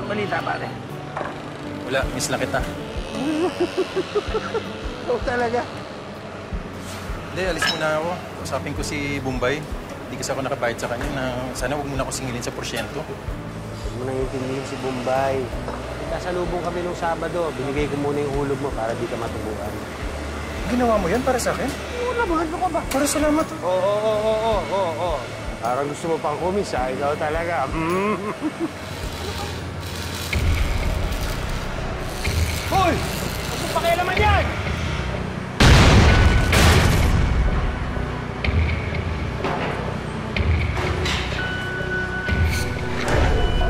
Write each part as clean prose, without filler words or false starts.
balita, pare? Wala, miss lang kita. Oo talaga. Hindi, alis muna ako. Usapin ko si Bombay. Hindi kasi ako nakabayad sa kanya na sana huwag muna ako singilin sa porsyento. Huwag mo nang intindihin si Bombay. Kasalubong kami nung Sabado. Binigay ko muna yung hulog mo para di ka matubuan. Ginawa mo yan para sa akin? Oo naman, ano ka ba? Para salamat. Oo. Parang gusto mo pang kumis, ha? Ikaw talaga. Hoy! Huwag mo pakialaman yan!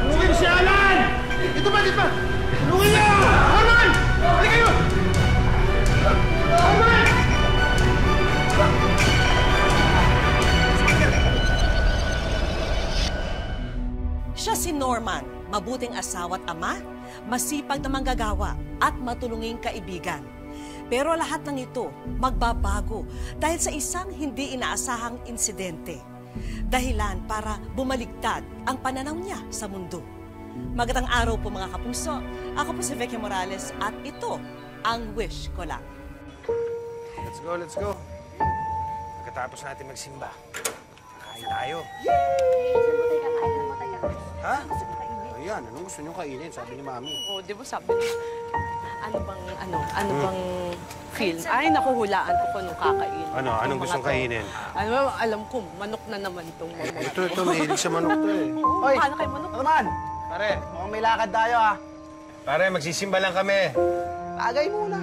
Tulungin si Alan! Dito ba? Tulungin niya! Arman! Hali kayo! Arman! Siya si Norman, mabuting asawa at ama, masipag na manggagawa at matulunging kaibigan. Pero lahat ng ito magbabago dahil sa isang hindi inaasahang insidente. Dahilan para bumaligtad ang pananaw niya sa mundo. Magandang araw po mga kapuso. Ako po si Vicky Morales at ito ang Wish Ko Lang. Let's go. Pagkatapos natin magsimba, kain tayo. Ha? Ayan, anong gusto niyong kainin? Sabi ni Mami. Oo, di ba sabi niya, ano bang feel? Ay, nakuhulaan ko kung anong kakainin. Anong gustong kainin? Alam ko, manok na naman itong manok. Ito, mahilig sa manok to eh. Hoy, paano kayo manok? Naman! Pare, mukhang may lakad tayo ah. Pare, magsisimba lang kami. Tagay muna.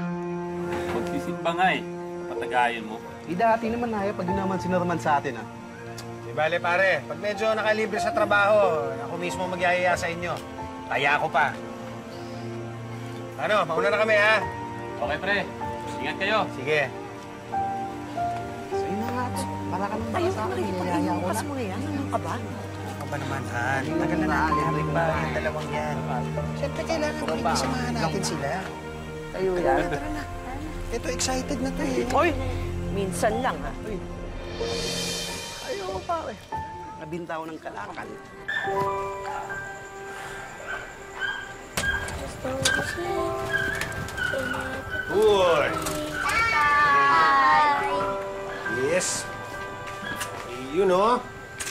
Magsisimba nga eh. Patagayan mo. Dati naman na pag yun naman sinurman sa atin ah. Di bale, pare, pag medyo nakalibre sa trabaho, ako mismo magyayaya sa inyo. Kaya ako pa. Ano, mauna na kami ha? Okay, pre. Ingat kayo. Sige. Sa'yo na nga. Para ka nang baka sa akin. Niyaya ko na. Mo na yan, ano ka ba? Ako ba naman, Han? Tagal na natin pa yung dalawang yan. Siyempre, kailangan ko rin samahan natin sila. Kayo yan. Tara na. Ito, excited na to eh. Hoy, minsan lang ha. Ayaw, pare. Nabinta ko ng kalakal. Uy! Yes. Yun o.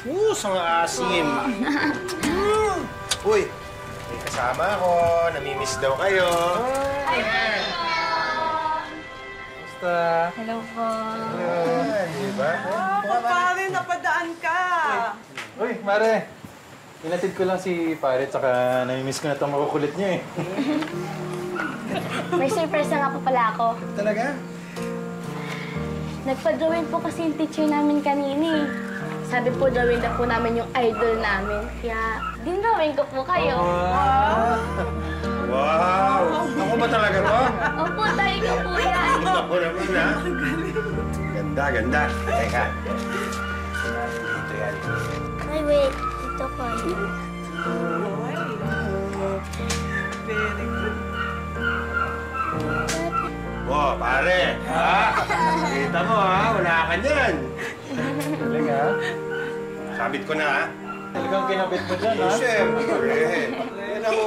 Ang asim. Uy, may kasama ako. Namimiss daw kayo. Basta. Hello po. Ayan, di ba? Pare, napadaan ka. Uy, Mare. Inatid ko lang si Pare, tsaka namimiss ko na itong makukulit niya eh. May surprise na nga po pala ako. Talaga? Nagpa-drawing po kasi yung teacher namin kanini. Sabi po, drawing na po namin yung idol namin. Kaya, dinrawing ko po kayo. Wow! Ako ba talaga to? Opo, tayo ko po yan. Ako naman, ha? Ganda. Teka. Dito yan. Ay, wait. Ito po. Very good. Wow, pare! Ha? Kita mo, ha? Wala ka niyan. Talaga? Sabit ko na, ha? Talagang kinabit mo dyan, ha? Siyempre. Yan ako,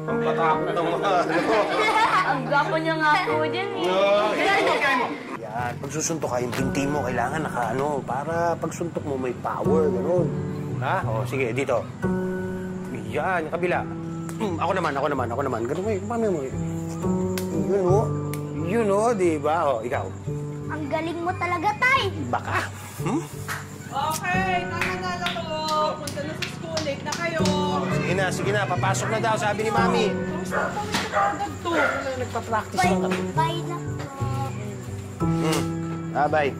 ang patakot ng mga, Ang gwapo niya nga po dyan eh. Yan, pag susuntok ka, yung binti mo, kailangan para pag suntok mo, may power, gano'n. Ha? O, sige, dito. Yan, yung kabila. Ako naman. Ganun mo, paano mo? Yun o, di ba? O, ikaw. Ang galing mo talaga, Tay. Baka. Okay, nanganala ko. Punta na sa school. Late na kayo. Sige na. Papasok na daw, sabi ni Mami. Kamusta pa kami sa agad to? Nagpa-practice lang kami. Bye lang po. Bye.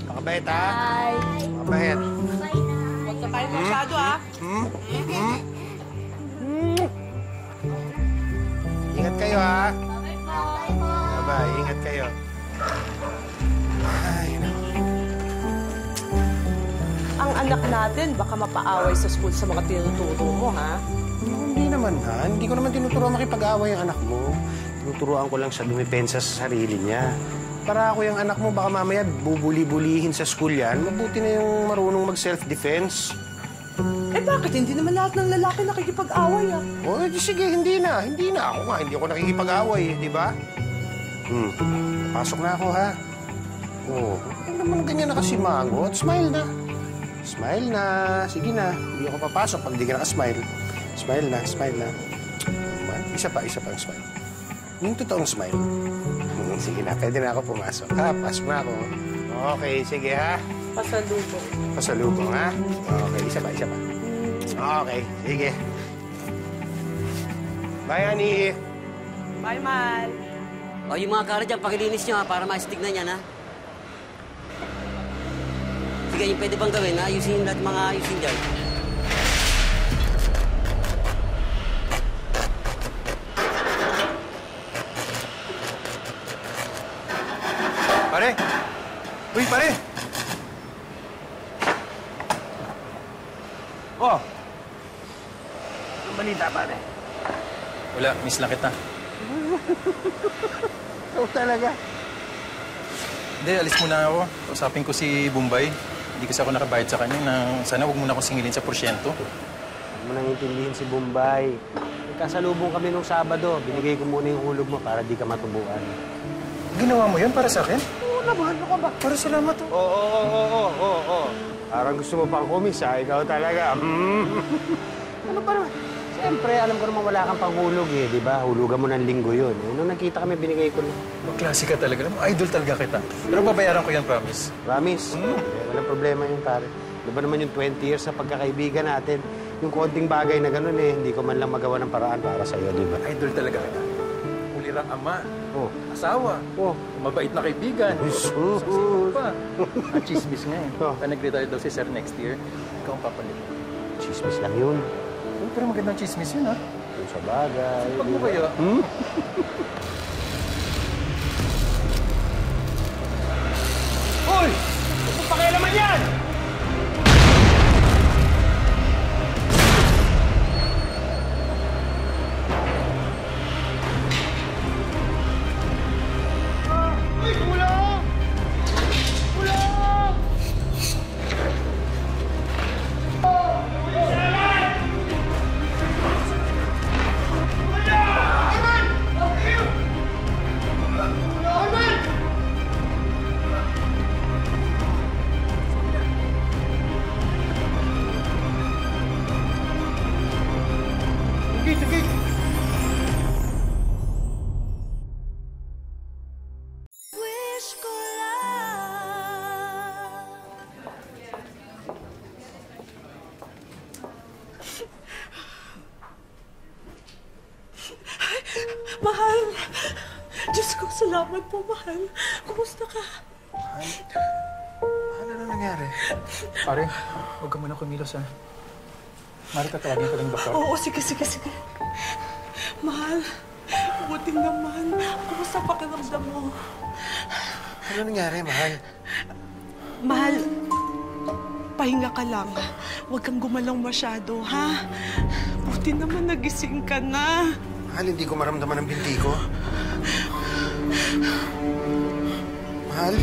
Makabait, ha? Bye. Makabait. Bye na. Huwag na tayo masyado ha. Ingat kayo, ha? Bye po. Bye. Ingat kayo. Ay, Ang anak natin, baka mapaaway sa school sa mga tinuturo mo, ha? Hindi naman, ha? Hindi ko naman tinuturuan makipag-away ang anak mo. Tinuturuan ko lang siya dumipensa sa sarili niya. Para ako yung anak mo, baka mamaya bubuli-bulihin sa school yan. Mabuti na yung marunong mag-self-defense. Eh bakit? Hindi naman lahat ng lalaki nakikipag-away ah. O, sige, hindi na. Ako nga, hindi ako nakikipag-away, di ba? Pasok na ako, ha? Oo. Ano naman ganyan na kasi mangot? Smile na. Smile na. Sige na. Hindi ako papasok pag di ka nakasmile. Smile na. Isa pa ang smile. Yung totoong smile. Sige na, pwede na ako pumasok. Ha, pasok na ako. Okay, sige ha. Pasalubong, ha? Okay, isa pa. Okay, sige. Bye, honey. Bye, Mal. O, yung mga kara dyan, pakilinis nyo ha, para ma-stick na yan ha. Sige, yung pwede bang gawin ha? Ayusin yung lahat mga ayusin dyan. Pare! Uy, pare! Oh! Ang balita, pare. Wala, miss lang kita. Oh, talaga. Hindi, alis muna ako. Usapin ko si Bombay. Hindi kasi ako nakabayad sa kanya na sana huwag muna akong singilin sa porsyento. Huwag mo nang intindihin si Bombay. Nagkasalubong kami nung Sabado. Binigay ko muna yung hulog mo para di ka matubuan. Ginawa mo yun para sa akin? Oo naman, ano ka ba? Para salamat to. Oo. Parang gusto mo pang kumisa, ikaw talaga. Ano pa naman? Siyempre, alam ko naman wala kang panghulog eh, di ba? Hulugan mo ng linggo yun. Nung nakita kami, binigay ko na. Klase ka talaga. Idol talaga kita. Pero babayaran ko yan, promise. Promise? Walang problema yun, pare. Di ba naman yung 20 years sa pagkakaibigan natin? Yung konting bagay na gano'n eh, hindi ko man lang magawa ng paraan para sa'yo, di ba? Idol talaga kita. Ulirang ama. Oh. Asawa. Oh. Mabait na kaibigan. Jesus. Pa. Ang chismis nga eh. Oh. Nag-retire daw si Sir next year. Ikaw ang papalit. Chismis lang yun. Oh, pero magandang chismis yun, ha? Yung sa bagay. Pag mo kayo. Hoy! Ano pakialaman yan? Mahal! Diyos ko, salamat po, mahal. Kumusta ka? Ano na nangyari? Pare, huwag ka muna kumilos, ha? Mari, tatawagin ko ng doktor. Oo, sige. Mahal, buti naman. Kumusta pakiramdam mo? Ano nangyari, mahal? Mahal, pahinga ka lang. Huwag kang gumalaw masyado, ha? Buti naman nagising ka na. Mahal, hindi ko maramdaman ang binti ko. Mahal,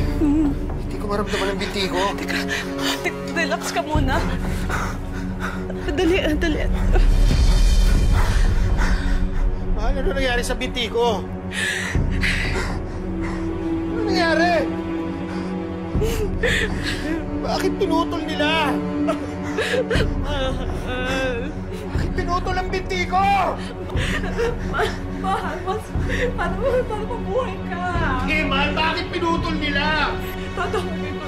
hindi ko maramdaman ang binti ko. Teka, relax ka muna. Dali. Mahal, ano nangyari sa binti ko? Ano nangyari? Bakit pinutol nila? Bakit pinutol ang binti ko? Mahal, para mabuhay ka. Sige, mahal, bakit pinutol nila? Tatawagin ko.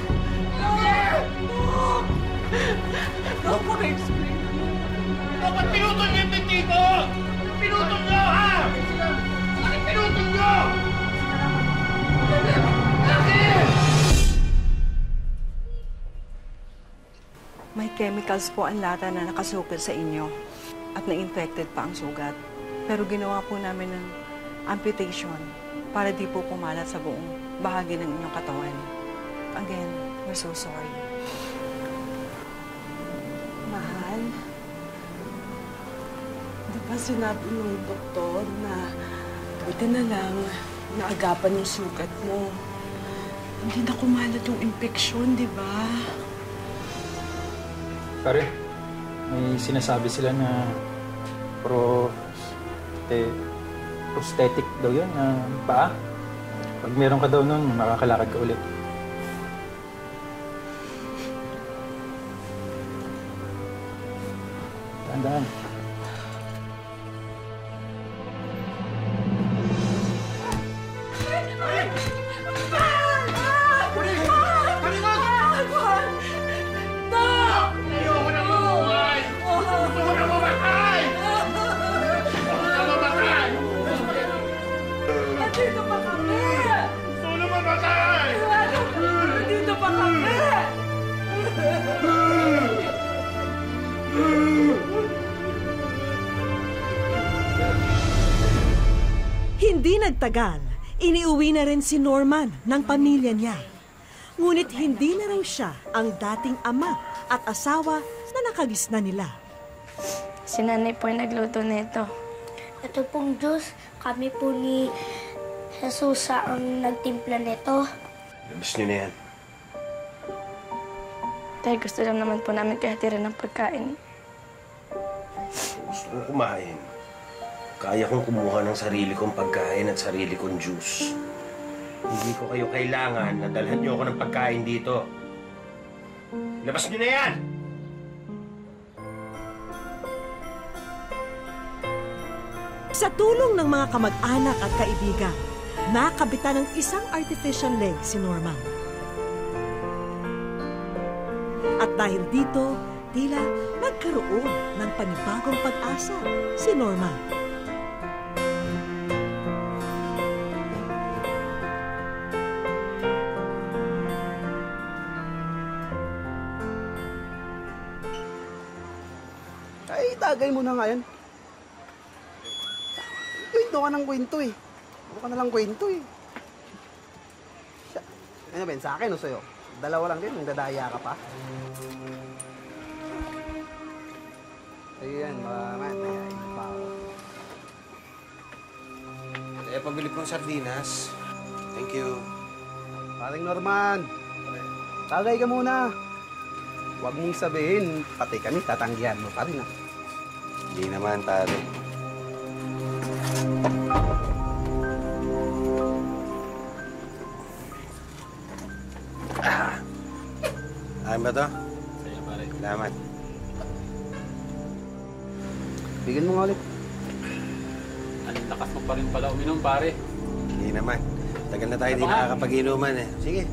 Napaka-explain. Bakit pinutol niyo yung binti ko? Pinutol niyo, ha? Bakit pinutol niyo? Bakit? May chemicals po ang lata na nakasukil sa inyo at na-infected pa ang sugat. Pero ginawa po namin ng amputation para di po kumalat sa buong bahagi ng inyong katawan. Again, we're so sorry. Mahal, di ba sinabi ng doktor na buti na lang naagapan yung sugat mo. Hindi na kumalat yung infeksyon, di ba? Pare, May sinasabi sila na prosthetic daw yun, na paa. Pag meron ka daw nun, makakalakad ka ulit. Tandaan. Hindi nagtagal, iniuwi na rin si Norman ng pamilya niya. Ngunit hindi na raw siya ang dating ama at asawa na nakagisna nila. Si nanay po yung nagluto nito. Ito pong juice, kami po ni Jesus ang nagtimpla nito. Labas nyo na yan. Dahil gusto lang naman po namin kahatiran ng pagkain. Gusto kong kumain. Kaya kong kumuha ng sarili kong pagkain at sarili kong juice. Hindi ko kayo kailangan na dalhan nyo ako ng pagkain dito. Labas nyo na yan! Sa tulong ng mga kamag-anak at kaibigan, nakabitan ng isang artificial leg si Norman. At dahil dito, tila nagkaroon ng panibagong pag-asa si Norman. Ay, tagay mo na nga yan. Kwento ka ng kwento eh. Ano ka nalang kwento eh. Ano Ben, sa akin o sa'yo? Dalawa lang din, nang dadaya ka pa. Ayan, maman, nayayin pa ako. Pabili kong sardinas. Thank you. Paring Norman, tagay ka muna. Huwag mong sabihin, pati kami tatanggihan mo pa rin ah. Hindi naman, pare. Ayun ba to? Sa'yo, pare. Salamat. Bigyan mo nga ulit. Anong lakas mo pa rin pala uminom, pare? Hindi naman. Tagal na tayo di nakakapag-inuman eh. Sige.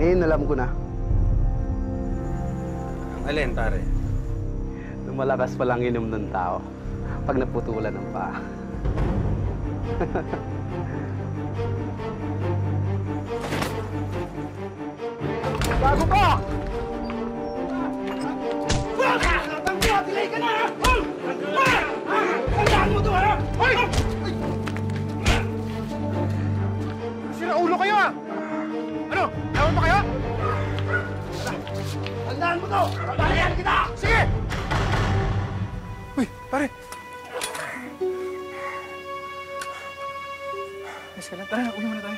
Ngayon alam ko na. Ang alin, pare? Lumalakas palang inom ng tao pag naputulan ng paa. Bago ka! Baka! Tanggo! Delay ka na! Tandaan mo to, ha? Hoy! Sira ulo kayo, ha? Ano? Ewan pa kayo? Tandaan mo to! Babalayan kita! Sige! Uy, pare! Sige lang, tara, uwi muna tayo.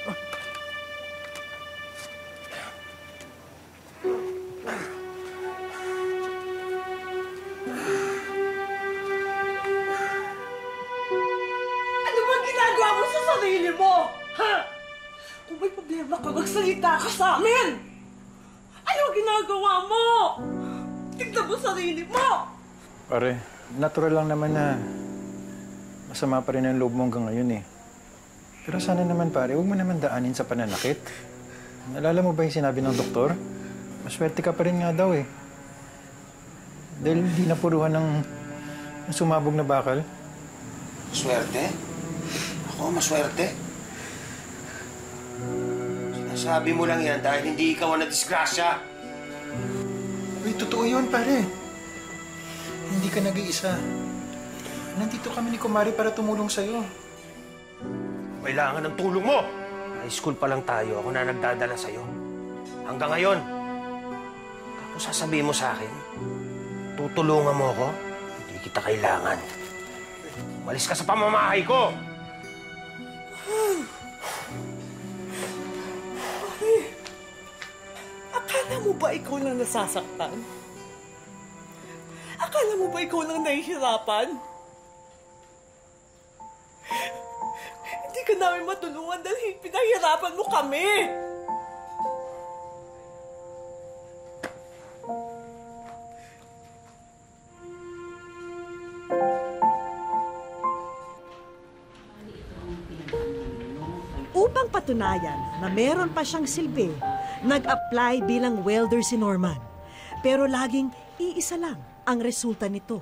Oh. Ano bang ginagawa mo sa sarili mo? Ha? Kung may problema ka, magsalita ka sa amin! Ano ang ginagawa mo? Tignan mo sarili mo! Pare, natural lang naman na masama pa rin ang loob mo hanggang ngayon eh. Pero sana naman pare, huwag mo naman daanin sa pananakit. Nalala mo ba yung sinabi ng doktor? Maswerte ka pa rin nga daw eh. Dahil hindi napuruhan ng sumabog na bakal. Maswerte? Ako, maswerte? Sinasabi mo lang yan dahil hindi ikaw ang nadisgrasya. Uy, totoo yun pare. Hindi ka nag-iisa. Nandito kami ni Kumari para tumulong sa'yo. Kailangan ng tulong mo! High school pa lang tayo, ako na nagdadala sa'yo. Hanggang ngayon. Tapos sasabihin mo sa akin, tutulungan mo ako? Hindi kita kailangan. Umalis ka sa pamamahay ko! ba ikaw lang nasasaktan? Akala mo ba ikaw lang nahihirapan? Hindi ka namin matulungan dahil pinahirapan mo kami! Upang patunayan na meron pa siyang silbi, nag-apply bilang welder si Norman. Pero laging iisa lang ang resulta nito.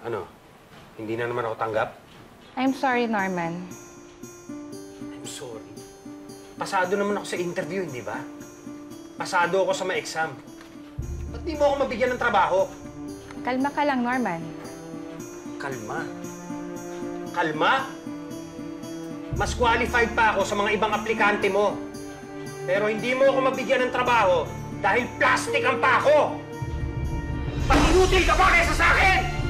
Ano? Hindi na naman ako tanggap? I'm sorry, Norman. I'm sorry. Pasado naman ako sa interview, hindi ba? Pasado ako sa mga exam. Ba't di mo ako mabigyan ng trabaho? Kalma ka lang, Norman. Kalma? Kalma? Mas qualified pa ako sa mga ibang aplikante mo. Pero hindi mo ako mabigyan ng trabaho dahil plastic ang pako! Pag-inutil ka ba kaysa sa akin?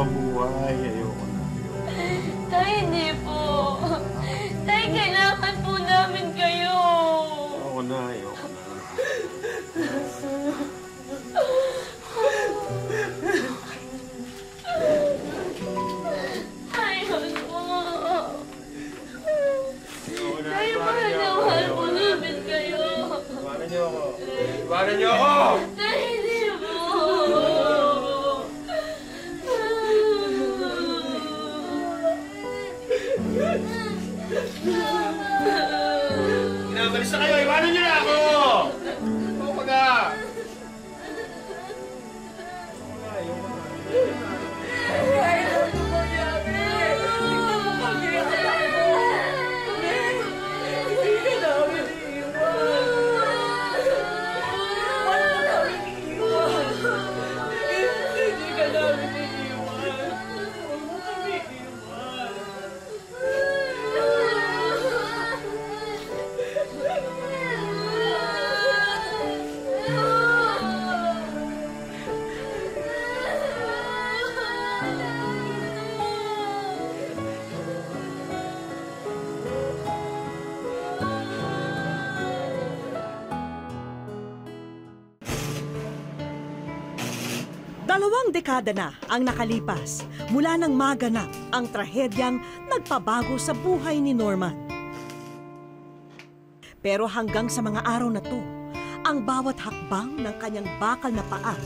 mabuhay. Ayoko na. Tay, hindi po. Tay, kailangan po namin kayo. Ayoko na, ayoko na. Ayun po. Tay, mahal po namin kayo. Iwanan niyo ako. Iwanan niyo ako! Tay, hindi po. Pinakalis na kayo! Iwanan niyo na ako! Ako maga! Dalawang dekada na ang nakalipas mula nang maganap ang trahedyang nagpabago sa buhay ni Norman. Pero hanggang sa mga araw na to, ang bawat hakbang ng kanyang bakal na paa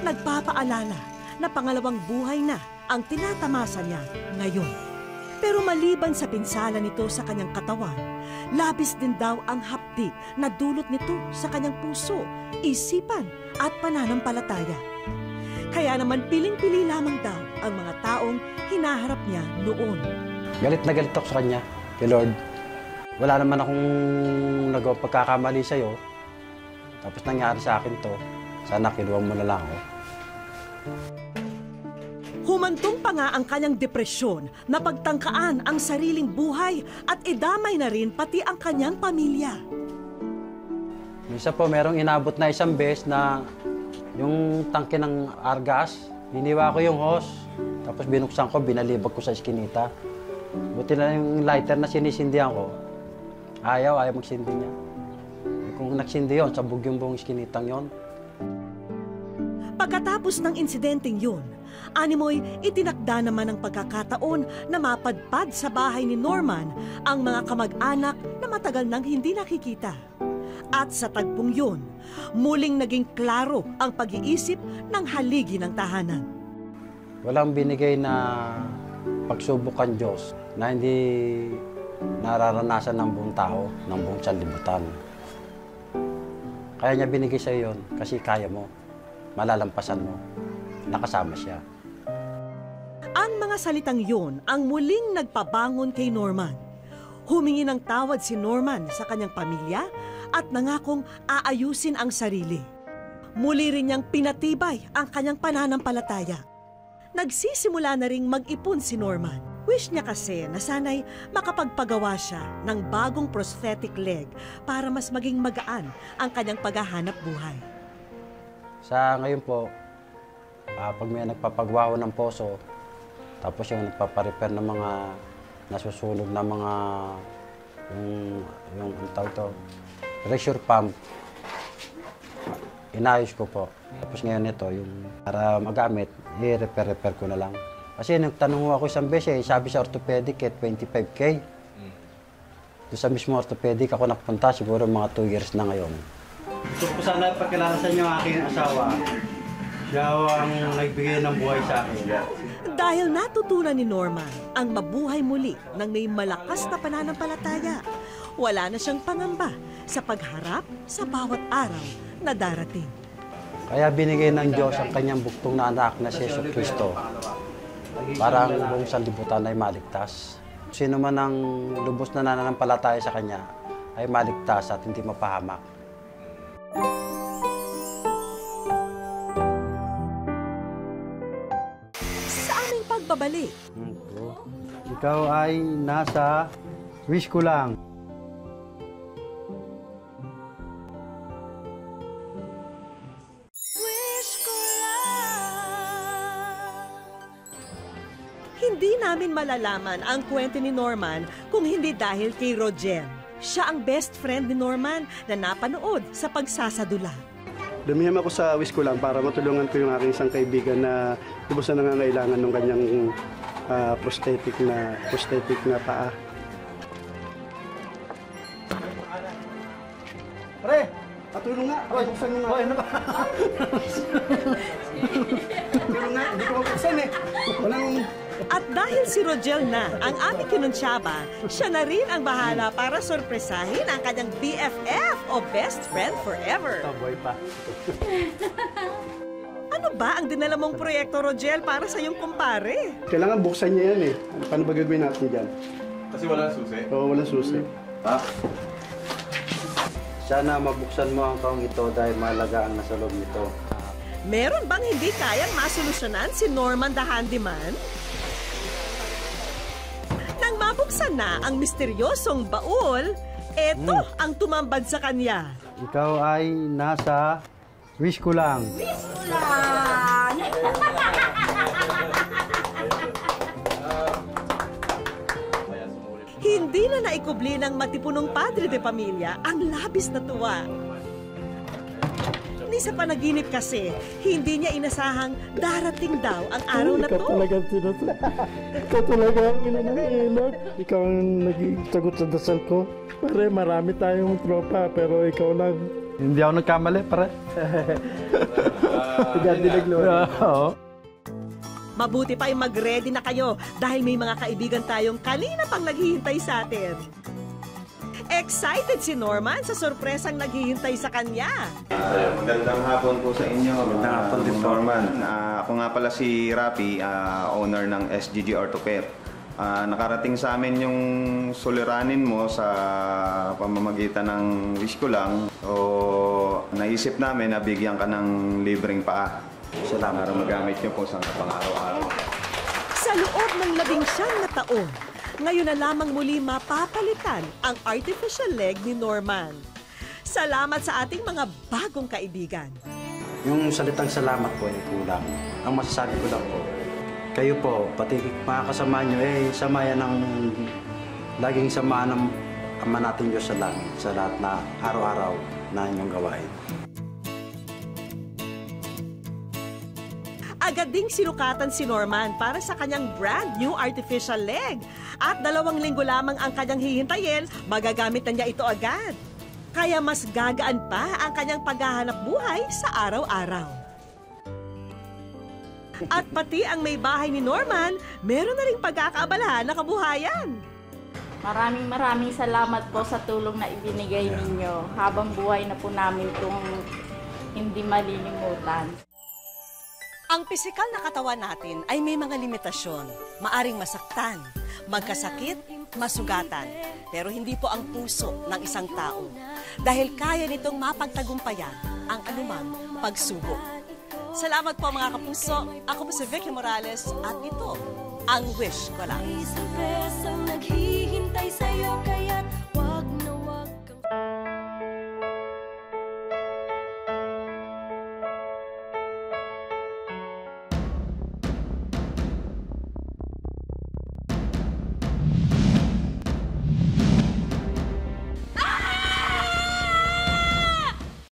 Nagpapaalala na pangalawang buhay na ang tinatamasa niya ngayon. Pero maliban sa pinsala nito sa kanyang katawan, labis din daw ang hapdi na dulot nito sa kanyang puso, isipan at pananampalataya. Kaya naman piling-pili lamang daw ang mga taong hinaharap niya noon. Galit na galit ako sa kanya, kay Lord. Wala naman akong nagawang pagkakamali sa'yo. Tapos nangyari sa akin to. Sana kinuha mo na lang ako. Humantong pa nga ang kanyang depresyon na pagtangkaan ang sariling buhay at idamay na rin pati ang kanyang pamilya. Minsan po, merong inabot na isang beses na yung tangke ng argas, hiniwa ko yung hose. Tapos binuksan ko, binalibag ko sa iskinita. Buti na yung lighter na sinisindihan ko, ayaw magsindi niya. Kung nagsindi yun, sabog yung buong iskinitang yun. Pagkatapos ng insidenteng yun, animoy itinakda naman ang pagkakataon na mapadpad sa bahay ni Norman ang mga kamag-anak na matagal nang hindi nakikita. At sa tagpong yun, muling naging klaro ang pag-iisip ng haligi ng tahanan. Walang binigay na pagsubok ang Diyos na hindi nararanasan ng buong tao, ng buong sanlibutan. Kaya niya binigay sa yun kasi kaya mo, malalampasan mo, nakasama siya. Ang mga salitang yun ang muling nagpabangon kay Norman. Humingi ng tawad si Norman sa kanyang pamilya at nangakong aayusin ang sarili. Muli rin niyang pinatibay ang kanyang pananampalataya. Nagsisimula na ring mag-ipon si Norman. Wish niya kasi na sana'y makapagpagawa siya ng bagong prosthetic leg para mas maging magaan ang kanyang paghahanap buhay. Sa ngayon po, pag may nagpapagawa ng poso, tapos yung nagpaparepair ng mga nasusunog na mga yung tawag to, pressure pump, inayos ko po. Tapos ngayon ito, yung para magamit, i-repair ko na lang. Kasi nagtanong ako isang beses, sabi sa orthopedic, 25K. Doon sa mismo orthopedic ako napunta, siguro mga 2 years na ngayon. Gusto ko sana pagkilala sa inyo ang aking asawa. Siya ang nagbigay ng buhay sa akin. Dahil natutunan ni Norman ang mabuhay muli ng may malakas na pananampalataya, wala na siyang pangamba sa pagharap sa bawat araw na darating. Kaya binigay ng Diyos ang kanyang buktong na anak na si Jesucristo para ang buong sanlibutan ay maligtas. Sino man ang lubos na nananampalataya sa kanya ay maligtas at hindi mapahamak. Sa aming pagbabalik, Ikaw ay nasa wish ko lang. hindi namin malalaman ang kwento ni Norman kung hindi dahil kay Rogel. Siya ang best friend ni Norman na napanood sa pagsasadula. Dumihim ako sa wish ko lang para matulungan ko yung aking isang kaibigan na lubos na nangangailangan ng kanyang prosthetic na paa. Pre, patulong nga. Buksan mo nga. Ano ba? Patulong nga. Hindi ko mabuksan eh. Walang... At dahil si Rogel na ang aming kinunsyaba, siya na rin ang bahala para sorpresahin ang kanyang BFF o best friend forever. Taboy pa. Ano ba ang dinala mong proyekto, Rogel, para sa iyong kumpare? Kailangan buksan niya yan eh. Paano ba gagawin natin dyan? Kasi walang susi? Oo, walang susi. Sana mabuksan mo ang kaong ito dahil mahalaga ang nasa loob nito. Meron bang hindi kayang masolusyonan si Norman the Handyman? Nang mabuksan na ang misteryosong baul, eto ang tumambad sa kanya. Ikaw ay nasa wish ko lang. Wish ko lang! Hindi na naikubli ng matipunong padre de pamilya ang labis na tuwa. Ni sa panaginip kasi, hindi niya inasahang darating daw ang araw na to. Ikaw talaga ang ina ng ilog. Ikaw ang naging sagot sa dasal ko. Pare, marami tayong tropa, pero ikaw lang Hindi ako nagkamali, pare. Dinig Oo. Mabuti pa ay mag-ready na kayo dahil may mga kaibigan tayong kanina pang naghihintay sa atin. Excited si Norman sa sorpresang naghihintay sa kanya. Magandang hapon po sa inyo. Magandang hapon din po. Norman. Ako nga pala si Rapi, owner ng SGG Orthopet. Nakarating sa amin yung suliranin mo sa pamamagitan ng wish ko lang. So, naisip namin na bigyan ka ng libreng paa. Salamat. Para magamit nyo po sa pang-araw-araw. Sa loob ng 19 na taon, ngayon na lamang muli mapapalitan ang artificial leg ni Norman. Salamat sa ating mga bagong kaibigan. Yung salitang salamat po ay kulang. Ang masasabi ko lang po, kayo po, pati mga kasama nyo, samayan ng laging samahan ng Ama natin Diyos sa langit sa lahat na araw-araw na inyong gawain. Agad ding sinukatan si Norman para sa kanyang brand new artificial leg. At 2 linggo lamang ang kanyang hihintayin, magagamit na niya ito agad. Kaya mas gagaan pa ang kanyang paghahanap buhay sa araw-araw. At pati ang may bahay ni Norman, meron na ring pagkakaabalahan na kabuhayan. Maraming salamat po sa tulong na ibinigay ninyo. Habang buhay na po namin itong hindi malilimutan. Ang pisikal na katawan natin ay may mga limitasyon. Maaring masaktan, magkasakit, masugatan. Pero hindi po ang puso ng isang tao. Dahil kaya nitong mapagtagumpayan ang anumang pagsubok. Salamat po mga kapuso. Ako po si Vicky Morales at ito ang Wish Ko Lang. Isang presang naghihintay sa'yo kaya't